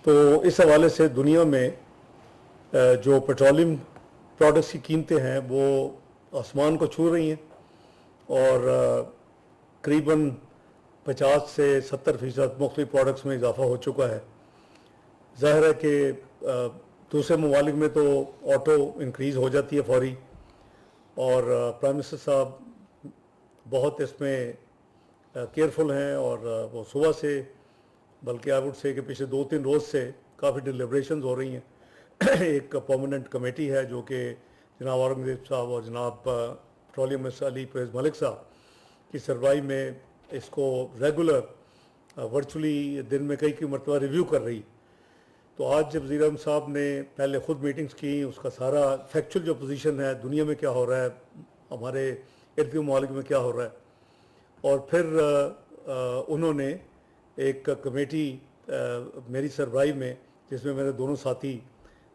تو اس حوالے سے دنیا میں جو پیٹرولیم پروڈکٹس کی قیمتیں ہیں وہ آسمان کو چھو رہی ہیں اور قریباً 50 سے 70% مختلف پروڈکٹس میں اضافہ ہو چکا ہے. ظاہر ہے کہ دوسرے ممالک میں تو آٹو انکریز ہو جاتی ہے فوری، اور پرائم منسٹر صاحب بہت اس میں کیئرفل ہیں، اور وہ صبح سے بلکہ آئی وڈ سے کہ پچھلے 2-3 روز سے کافی ڈیلیبریشنز ہو رہی ہیں. ایک پرماننٹ کمیٹی ہے جو کہ جناب اورنگزیب صاحب اور جناب پیٹرولیم منسٹر علی پریز ملک صاحب کی سربراہی میں اس کو ریگولر ورچولی دن میں کئی مرتبہ ریویو کر رہی. تو آج جب وزیر اعظم صاحب نے پہلے خود میٹنگز کی، اس کا سارا فیکچول جو پوزیشن ہے دنیا میں کیا ہو رہا ہے، ہمارے ارد گرد ممالک میں کیا ہو رہا ہے، اور پھر انہوں نے ایک کمیٹی میری سربراہی میں، جس میں میرے دونوں ساتھی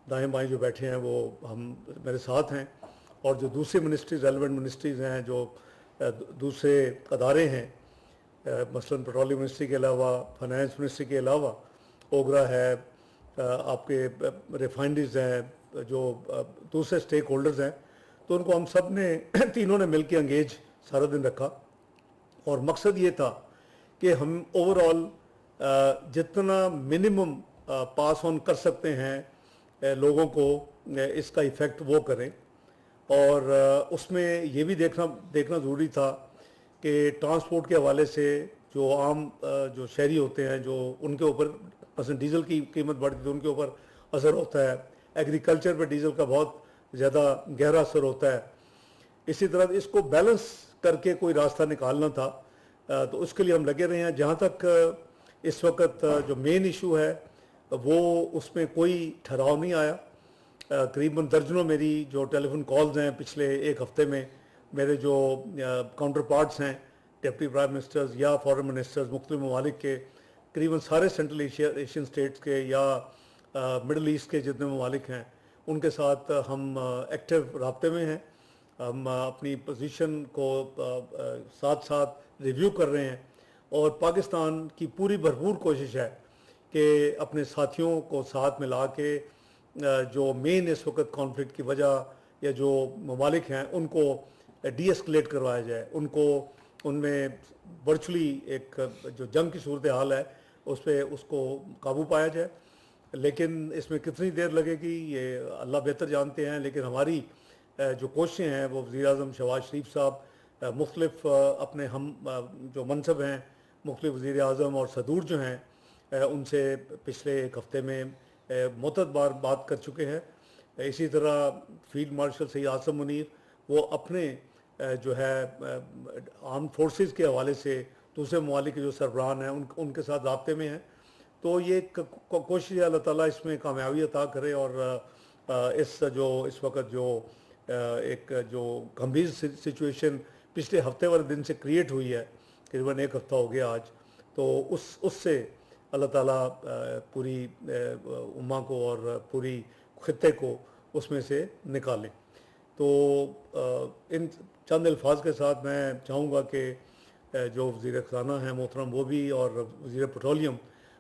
دائیں بائیں جو بیٹھے ہیں وہ ہم میرے ساتھ ہیں، اور جو دوسری منسٹریز ریلیونٹ منسٹریز ہیں، جو دوسرے ادارے ہیں، مثلاً پیٹرولیم منسٹری کے علاوہ، فائنانس منسٹری کے علاوہ اوگرا ہے، آپ کے ریفائنریز ہیں، جو دوسرے سٹیک ہولڈرز ہیں، تو ان کو ہم سب نے تینوں نے مل کے انگیج سارا دن رکھا. اور مقصد یہ تھا کہ ہم اوور آل جتنا منیمم پاس آن کر سکتے ہیں لوگوں کو اس کا ایفیکٹ وہ کریں. اور اس میں یہ بھی دیکھنا ضروری تھا کہ ٹرانسپورٹ کے حوالے سے جو عام جو شہری ہوتے ہیں، جو ان کے اوپر مثلا ڈیزل کی قیمت بڑھتی ہے تو ان کے اوپر اثر ہوتا ہے، ایگریکلچر پہ ڈیزل کا بہت زیادہ گہرا اثر ہوتا ہے. اسی طرح اس کو بیلنس کر کے کوئی راستہ نکالنا تھا، تو اس کے لیے ہم لگے رہے ہیں. جہاں تک اس وقت جو مین ایشو ہے وہ اس میں کوئی ٹھہراؤ نہیں آیا. قریباً درجنوں میری جو ٹیلی فون کالز ہیں پچھلے ایک ہفتے میں، میرے جو کاؤنٹر پارٹس ہیں ڈپٹی پرائم منسٹرز یا فارن منسٹرز مختلف ممالک کے، قریباً سارے سینٹرل ایشین اسٹیٹس کے یا مڈل ایسٹ کے جتنے ممالک ہیں، ان کے ساتھ ہم ایکٹیو رابطے میں ہیں. ہم اپنی پوزیشن کو ساتھ ساتھ ریویو کر رہے ہیں، اور پاکستان کی پوری بھرپور کوشش ہے کہ اپنے ساتھیوں کو ساتھ ملا کے جو مین اس وقت کانفلکٹ کی وجہ یا جو ممالک ہیں ان کو ڈی ایسکلیٹ کروایا جائے، ان میں ورچولی ایک جو جنگ کی صورتحال ہے اس کو قابو پایا جائے. لیکن اس میں کتنی دیر لگے گی یہ اللہ بہتر جانتے ہیں، لیکن ہماری جو کوششیں ہیں وہ وزیر اعظم شہباز شریف صاحب مختلف اپنے ہم جو منصب ہیں، مختلف وزیر اعظم اور صدور جو ہیں ان سے پچھلے ایک ہفتے میں متعدد بار بات کر چکے ہیں. اسی طرح فیلڈ مارشل سید عاصم منیر وہ اپنے جو ہے آرم فورسز کے حوالے سے دوسرے ممالک کے جو سربراہان ہیں ان کے ساتھ رابطے میں ہیں. تو یہ کوشش ہے اللہ تعالیٰ اس میں کامیابی عطا کرے، اور اس وقت جو ایک جو گمبھیر سچویشن پچھلے ہفتے والے دن سے کریٹ ہوئی ہے، تقریباً ایک ہفتہ ہو گیا آج، تو اس سے اللہ تعالیٰ پوری امہ کو اور پوری خطے کو اس میں سے نکالیں. تو ان چند الفاظ کے ساتھ میں چاہوں گا کہ جو وزیر خزانہ ہیں محترم وہ بھی، اور وزیر پیٹرولیم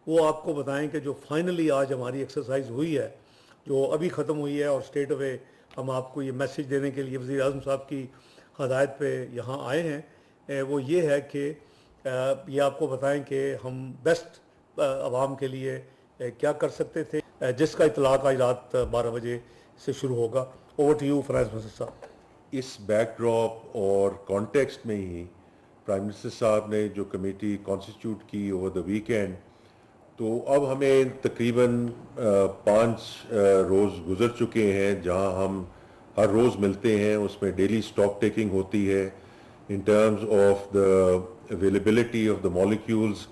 وہ آپ کو بتائیں کہ جو فائنلی آج ہماری ایکسرسائز ہوئی ہے، جو ابھی ختم ہوئی ہے، اور اسٹیٹ اوے ہم آپ کو یہ میسیج دینے کے لیے وزیر اعظم صاحب کی ہدایت پہ یہاں آئے ہیں، وہ یہ ہے کہ یہ آپ کو بتائیں کہ ہم بیسٹ عوام کے لیے کیا کر سکتے تھے، جس کا اطلاق آج رات 12 بجے سے شروع ہوگا. Over to you finance minister صاحب. اس بیک ڈراپ اور کانٹیکسٹ میں ہی پرائم منسٹر صاحب نے جو کمیٹی کانسٹیٹیوٹ کی اوور دا ویکینڈ، تو اب ہمیں تقریباً 5 روز گزر چکے ہیں جہاں ہم ہر روز ملتے ہیں. اس میں ڈیلی اسٹاک ٹیکنگ ہوتی ہے in terms of the availability of the molecules,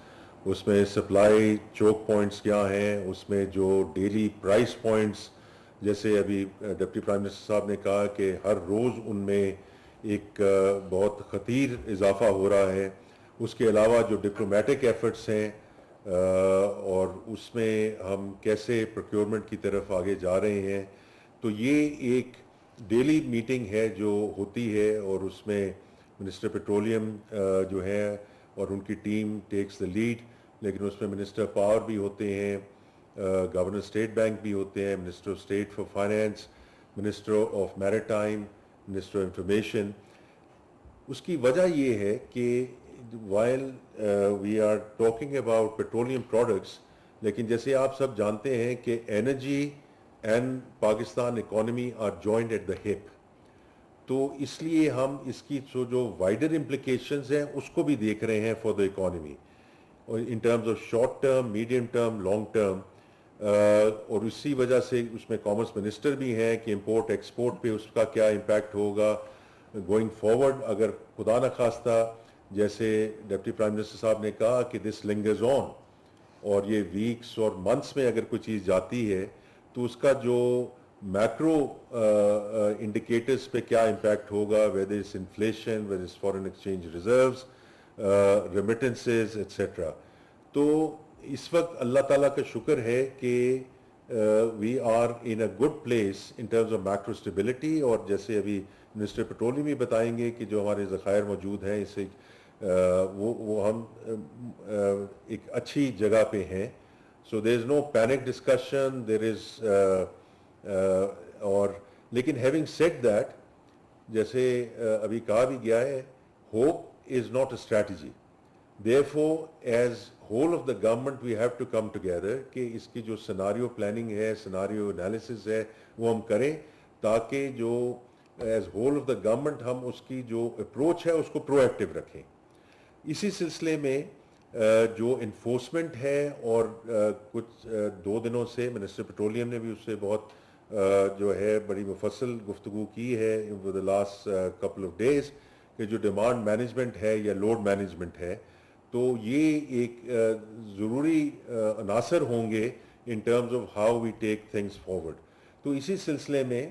اس میں سپلائی چوک پوائنٹس کیا ہیں، اس میں جو ڈیلی پرائس پوائنٹس، جیسے ابھی ڈپٹی پرائم منسٹر صاحب نے کہا کہ ہر روز ان میں ایک بہت خطیر اضافہ ہو رہا ہے. اس کے علاوہ جو ڈپلومیٹک ایفرٹس ہیں اور اس میں ہم کیسے پروکیورمنٹ کی طرف آگے جا رہے ہیں، تو یہ ایک ڈیلی میٹنگ ہے جو ہوتی ہے، اور اس میں منسٹر پیٹرولیم جو ہے اور ان کی ٹیم ٹیکس دا لیڈ، لیکن اس میں منسٹر پاور بھی ہوتے ہیں، گورنر اسٹیٹ بینک بھی ہوتے ہیں, minister of state for finance, minister of maritime, minister of information. اس کی وجہ یہ ہے کہ while we are talking about petroleum products, لیکن جیسے آپ سب جانتے ہیں کہ energy and Pakistan economy are joint at the hip, تو اس لیے ہم اس کی جو وائڈر امپلیکیشنز ہیں اس کو بھی دیکھ رہے ہیں for the economy, in terms of short term, medium term, long term. اور اسی وجہ سے اس میں کامرس منسٹر بھی ہیں کہ امپورٹ ایکسپورٹ پہ اس کا کیا امپیکٹ ہوگا گوئنگ فارورڈ, اگر خدا نخواستہ جیسے ڈپٹی پرائم منسٹر صاحب نے کہا کہ دس لنگرز آن, اور یہ ویکس اور منتھس میں اگر کوئی چیز جاتی ہے تو اس کا جو میکرو انڈیکیٹرز پہ کیا امپیکٹ ہوگا, whether is inflation, whether is foreign exchange reserves, remittances etcetera. تو اس وقت اللہ تعالیٰ کا شکر ہے کہ we are in a good place in terms of macro stability, اور جیسے ابھی منسٹر پیٹرولیم بھی بتائیں گے کہ جو ہمارے ذخائر موجود ہیں اسے وہ ہم ایک اچھی جگہ پہ ہیں. سو دیر از نو پینک ڈسکشن, دیر از اور لیکن ہیونگ سیڈ دیٹ, جیسے ابھی کہا بھی گیا ہے, hope is not a strategy. Therefore, as whole of the government we have to come together کہ اس کی جو سیناریو پلاننگ ہے, سیناریو انالیسس ہے, وہ ہم کریں تاکہ جو as whole of the government ہم اس کی جو اپروچ ہے اس کو پرو ایکٹیو رکھیں. اسی سلسلے میں جو انفورسمنٹ ہے, اور کچھ 2 دنوں سے منسٹر پیٹرولیم نے بھی اس سے بہت جو ہے بڑی مفصل گفتگو کی ہے with the last couple of days, کہ جو ڈیمانڈ مینجمنٹ ہے یا لوڈ مینجمنٹ ہے, تو یہ ایک ضروری عناصر ہوں گے in terms of how we take things forward. تو اسی سلسلے میں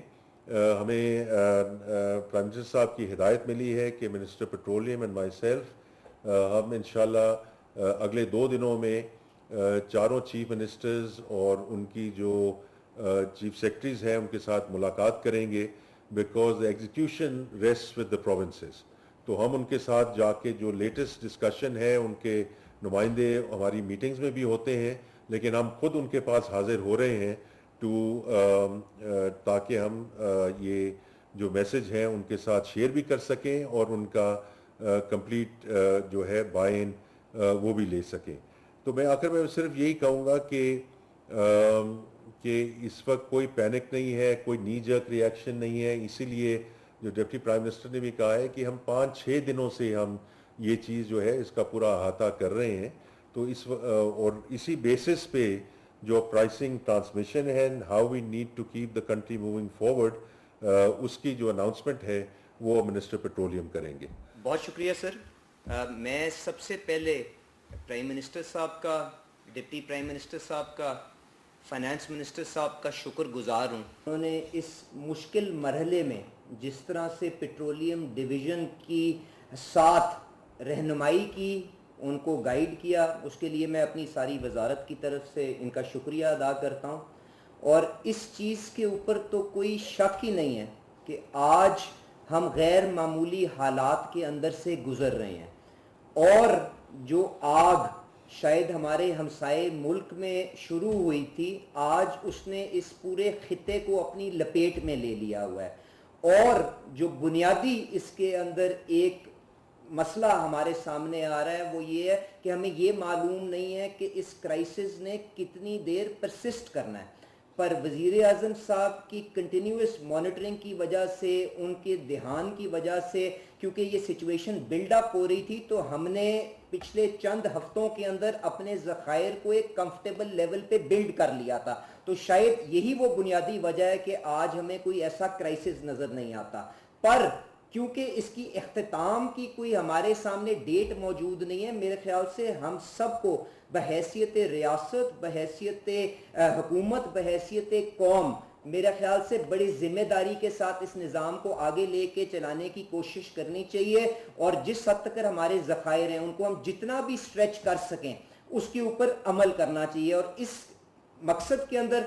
ہمیں پرائم منسٹر صاحب کی ہدایت ملی ہے کہ minister petroleum and my self ہم انشاءاللہ اگلے 2 دنوں میں چاروں چیف منسٹرز اور ان کی جو چیف سیکرٹریز ہیں ان کے ساتھ ملاقات کریں گے, because the execution rest with the provinces. تو ہم ان کے ساتھ جا کے جو لیٹسٹ ڈسکشن ہے, ان کے نمائندے ہماری میٹنگز میں بھی ہوتے ہیں, لیکن ہم خود ان کے پاس حاضر ہو رہے ہیں تاکہ ہم یہ جو میسج ہیں ان کے ساتھ شیئر بھی کر سکیں اور ان کا کمپلیٹ جو ہے بائی ان وہ بھی لے سکیں. تو میں آخر میں صرف یہی کہوں گا کہ اس وقت کوئی پینک نہیں ہے, کوئی نی جرک ری ایکشن نہیں ہے. اسی لیے جو ڈپٹی پرائم منسٹر نے بھی کہا ہے کہ ہم 5-6 دنوں سے ہم یہ چیز جو ہے اس کا پورا احاطہ کر رہے ہیں. تو اور اسی بیسس پہ جو پرائسنگ ٹرانسمیشن ہے, how we need to keep the country moving forward, اس کی جو اناؤنسمنٹ ہے وہ منسٹر پیٹرولیم کریں گے. بہت شکریہ سر. میں سب سے پہلے پرائم منسٹر صاحب کا, ڈپٹی پرائم منسٹر صاحب کا, فائنانس منسٹر صاحب کا شکر گزار ہوں. انہوں نے اس مشکل مرحلے میں جس طرح سے پیٹرولیم ڈویژن کی ساتھ رہنمائی کی, ان کو گائیڈ کیا, اس کے لیے میں اپنی ساری وزارت کی طرف سے ان کا شکریہ ادا کرتا ہوں. اور اس چیز کے اوپر تو کوئی شک ہی نہیں ہے کہ آج ہم غیر معمولی حالات کے اندر سے گزر رہے ہیں, اور جو آگ شاید ہمارے ہمسائے ملک میں شروع ہوئی تھی, آج اس نے اس پورے خطے کو اپنی لپیٹ میں لے لیا ہوا ہے. اور جو بنیادی اس کے اندر ایک مسئلہ ہمارے سامنے آ رہا ہے وہ یہ ہے کہ ہمیں یہ معلوم نہیں ہے کہ اس کرائسس نے کتنی دیر پرسسٹ کرنا ہے. پر وزیر اعظم صاحب کی کنٹینیوس مانیٹرنگ کی وجہ سے, ان کے دھیان کی وجہ سے, کیونکہ یہ سچویشن بلڈ اپ ہو رہی تھی, تو ہم نے پچھلے چند ہفتوں کے اندر اپنے ذخائر کو ایک کمفرٹیبل لیول پہ بلڈ کر لیا تھا. تو شاید یہی وہ بنیادی وجہ ہے کہ آج ہمیں کوئی ایسا کرائسس نظر نہیں آتا. پر کیونکہ اس کی اختتام کی کوئی ہمارے سامنے ڈیٹ موجود نہیں ہے, میرے خیال سے ہم سب کو بحیثیت ریاست, بحیثیت حکومت, بحیثیت قوم, میرے خیال سے بڑی ذمہ داری کے ساتھ اس نظام کو آگے لے کے چلانے کی کوشش کرنی چاہیے. اور جس حد تک ہمارے ذخائر ہیں ان کو ہم جتنا بھی اسٹریچ کر سکیں اس کے اوپر عمل کرنا چاہیے. اور اس مقصد کے اندر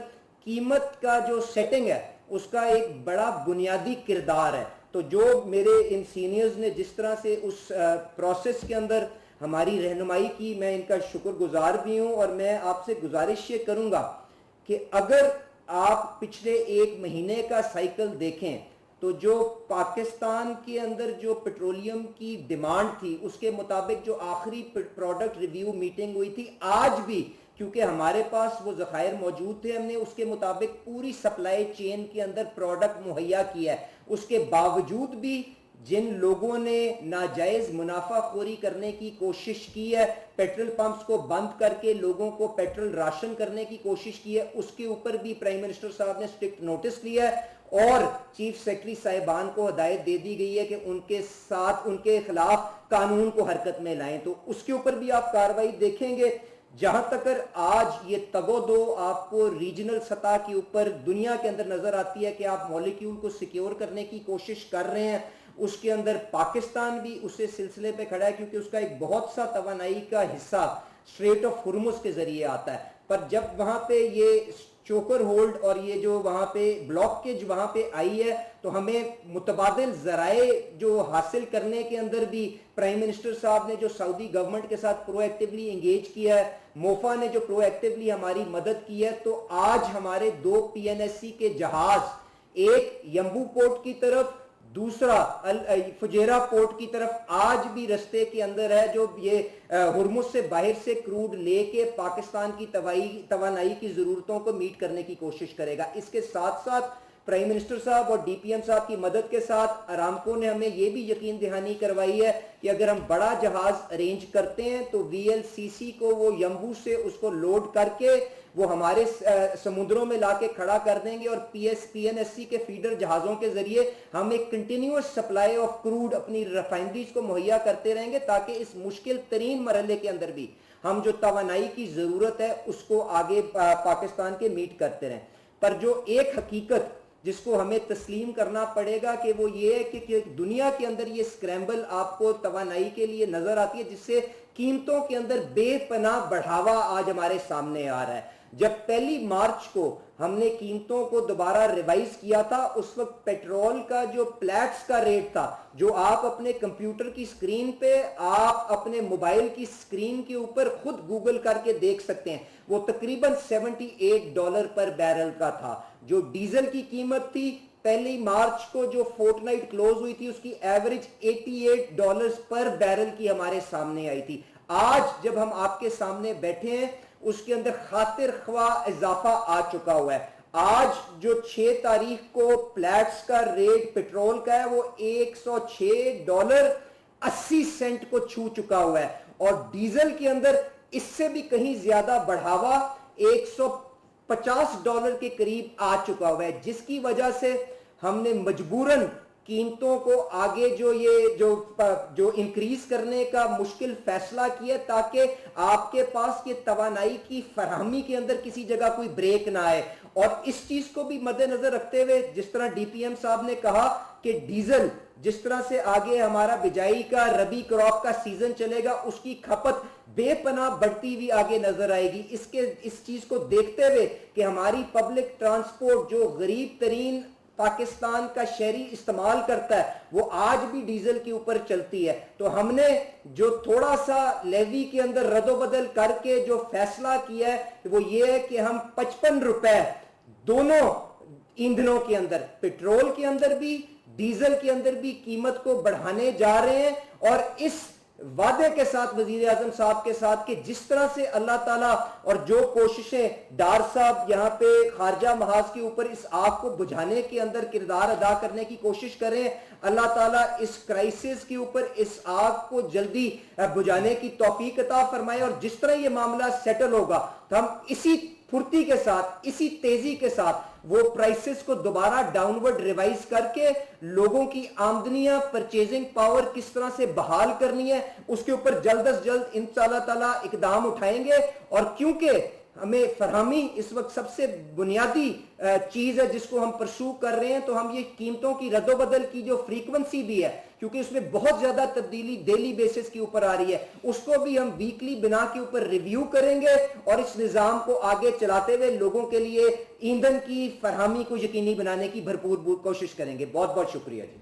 قیمت کا جو سیٹنگ ہے اس کا ایک بڑا بنیادی کردار ہے. تو جو میرے ان سینئرز نے جس طرح سے اس پروسیس کے اندر ہماری رہنمائی کی, میں ان کا شکر گزار بھی ہوں. اور میں آپ سے گزارش یہ کروں گا کہ اگر آپ پچھلے ایک مہینے کا سائیکل دیکھیں تو جو پاکستان کے اندر جو پیٹرولیم کی ڈیمانڈ تھی اس کے مطابق جو آخری پروڈکٹ ریویو میٹنگ ہوئی تھی، آج بھی کیونکہ ہمارے پاس وہ ذخائر موجود تھے، ہم نے اس کے مطابق پوری سپلائی چین کے اندر پروڈکٹ مہیا کیا ہے، اس کے باوجود بھی جن لوگوں نے ناجائز منافع خوری کرنے کی کوشش کی ہے، پیٹرول پمپس کو بند کر کے لوگوں کو پیٹرول راشن کرنے کی کوشش کی ہے، اس کے اوپر بھی پرائم منسٹر صاحب نے سٹرکٹ نوٹس لیا ہے اور چیف سیکرٹری صاحبان کو ہدایت دے دی گئی ہے کہ ان کے ساتھ ان کے خلاف قانون کو حرکت میں لائیں، تو اس کے اوپر بھی آپ کارروائی دیکھیں گے۔ جہاں تک آج یہ تگ و دو آپ کو ریجنل سطح کے اوپر دنیا کے اندر نظر آتی ہے کہ آپ مالیکیول کو سیکیور کرنے کی کوشش کر رہے ہیں، اس کے اندر پاکستان بھی اسی سلسلے پہ کھڑا ہے کیونکہ اس کا ایک بہت سا توانائی کا حصہ اسٹریٹ آف ہرمز کے ذریعے آتا ہے، پر جب وہاں پہ یہ چوکر ہولڈ اور یہ جو وہاں پہ بلاکیج وہاں پہ آئی ہے تو ہمیں متبادل ذرائع جو حاصل کرنے کے اندر بھی پرائم منسٹر صاحب نے جو سعودی گورنمنٹ کے ساتھ پرو ایکٹیولی انگیج کیا ہے، موفا نے جو پرو ایکٹیولی ہماری مدد کی ہے، تو آج ہمارے 2 پی این ایس سی کے جہاز، ایک یمبو پورٹ کی طرف، دوسرا فجیرہ پورٹ کی طرف آج بھی رستے کے اندر ہے، جو یہ ہرمز سے باہر سے کروڈ لے کے پاکستان کی توانائی کی ضرورتوں کو میٹ کرنے کی کوشش کرے گا۔ اس کے ساتھ ساتھ پرائم منسٹر صاحب اور ڈی پی ایم صاحب کی مدد کے ساتھ ارامکو نے ہمیں یہ بھی یقین دہانی کروائی ہے کہ اگر ہم بڑا جہاز ارینج کرتے ہیں تو وی ایل سی سی کو وہ یمبو سے اس کو لوڈ کر کے وہ ہمارے سمندروں میں لا کے کھڑا کر دیں گے اور پی این ایس سی کے فیڈر جہازوں کے ذریعے ہم ایک کنٹینیوس سپلائی آف کروڈ اپنی ریفائنریز کو مہیا کرتے رہیں گے تاکہ اس مشکل ترین مرحلے کے اندر بھی ہم جو توانائی کی ضرورت ہے اس کو آگے پاکستان کے میٹ کرتے رہیں۔ پر جو ایک حقیقت جس کو ہمیں تسلیم کرنا پڑے گا کہ وہ یہ ہے کہ دنیا کے اندر یہ سکریمبل آپ کو توانائی کے لیے نظر آتی ہے جس سے قیمتوں کے اندر بے پناہ بڑھاوا آج ہمارے سامنے آ رہا ہے۔ جب 1 مارچ کو ہم نے قیمتوں کو دوبارہ ریوائز کیا تھا اس وقت پیٹرول کا جو پلیٹس کا ریٹ تھا، جو آپ اپنے کمپیوٹر کی سکرین پہ، آپ اپنے موبائل کی سکرین کے اوپر خود گوگل کر کے دیکھ سکتے ہیں، وہ تقریباً $78 پر بیرل کا تھا۔ جو ڈیزل کی قیمت تھی 1 مارچ کو جو فورٹ نائٹ کلوز ہوئی تھی اس کی ایوریج $88 پر بیرل کی ہمارے سامنے آئی تھی۔ آج جب ہم آپ کے سامنے بیٹھے ہیں اس کے اندر خاطر خواہ اضافہ آ چکا ہوا ہے۔ آج جو 6 تاریخ کو پلیٹس کا ریٹ پیٹرول کا ہے وہ $106.80 کو چھو چکا ہوا ہے اور ڈیزل کے اندر اس سے بھی کہیں زیادہ بڑھاوا $150 کے قریب آ چکا ہوا ہے، جس کی وجہ سے ہم نے مجبوراً قیمتوں کو آگے جو انکریز کرنے کا مشکل فیصلہ کیا تاکہ آپ کے پاس یہ توانائی کی فراہمی کے اندر کسی جگہ کوئی بریک نہ آئے، اور اس چیز کو بھی مد نظر رکھتے ہوئے جس طرح ڈی پی ایم صاحب نے کہا کہ ڈیزل جس طرح سے آگے ہمارا بجائی کا ربی کراپ کا سیزن چلے گا اس کی کھپت بے پناہ بڑھتی ہوئی آگے نظر آئے گی۔ اس چیز کو دیکھتے ہوئے کہ ہماری پبلک ٹرانسپورٹ جو غریب ترین پاکستان کا شہری استعمال کرتا ہے وہ آج بھی ڈیزل کے اوپر چلتی ہے، تو ہم نے جو تھوڑا سا لیوی کے اندر رد و بدل کر کے جو فیصلہ کیا ہے وہ یہ ہے کہ ہم $55 دونوں ایندھنوں کے اندر، پیٹرول کے اندر بھی ڈیزل کے اندر بھی قیمت کو بڑھانے جا رہے ہیں، اور اس وعدے کے ساتھ وزیر اعظم صاحب کے ساتھ کہ جس طرح سے اللہ تعالیٰ اور جو کوششیں ڈار صاحب یہاں پہ خارجہ محاذ کے اوپر اس آگ کو بجھانے کے اندر کردار ادا کرنے کی کوشش کریں، اللہ تعالیٰ اس کرائسس کے اوپر اس آگ کو جلدی بجھانے کی توفیق عطا فرمائے، اور جس طرح یہ معاملہ سیٹل ہوگا تو ہم اسی پھرتی کے ساتھ اسی تیزی کے ساتھ وہ پرائسز کو دوبارہ ڈاؤن ورڈ ریوائز کر کے لوگوں کی آمدنیاں، پرچیزنگ پاور کس طرح سے بحال کرنی ہے اس کے اوپر جلد از جلد انشاءاللہ تعالیٰ اقدام اٹھائیں گے۔ اور کیونکہ ہمیں فراہمی اس وقت سب سے بنیادی چیز ہے جس کو ہم پرسو کر رہے ہیں، تو ہم یہ قیمتوں کی رد و بدل کی جو فریکوینسی بھی ہے کیونکہ اس میں بہت زیادہ تبدیلی ڈیلی بیسس کے اوپر آ رہی ہے، اس کو بھی ہم ویکلی بنا کے اوپر ریویو کریں گے اور اس نظام کو آگے چلاتے ہوئے لوگوں کے لیے ایندھن کی فراہمی کو یقینی بنانے کی بھرپور کوشش کریں گے۔ بہت بہت شکریہ جی۔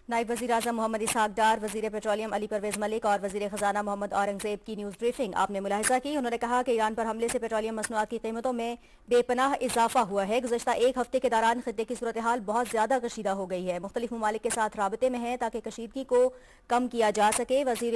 نائب وزیر اعظم محمد اسحاق ڈار، وزیر پیٹرولیم علی پرویز ملک اور وزیر خزانہ محمد اورنگزیب کی نیوز بریفنگ آپ نے ملاحظہ کی۔ انہوں نے کہا کہ ایران پر حملے سے پیٹرولیم مصنوعات کی قیمتوں میں بے پناہ اضافہ ہوا ہے۔ گزشتہ ایک ہفتے کے دوران خطے کی صورتحال بہت زیادہ کشیدہ ہو گئی ہے، مختلف ممالک کے ساتھ رابطے میں ہیں تاکہ کشیدگی کو کم کیا جا سکے۔ وزیر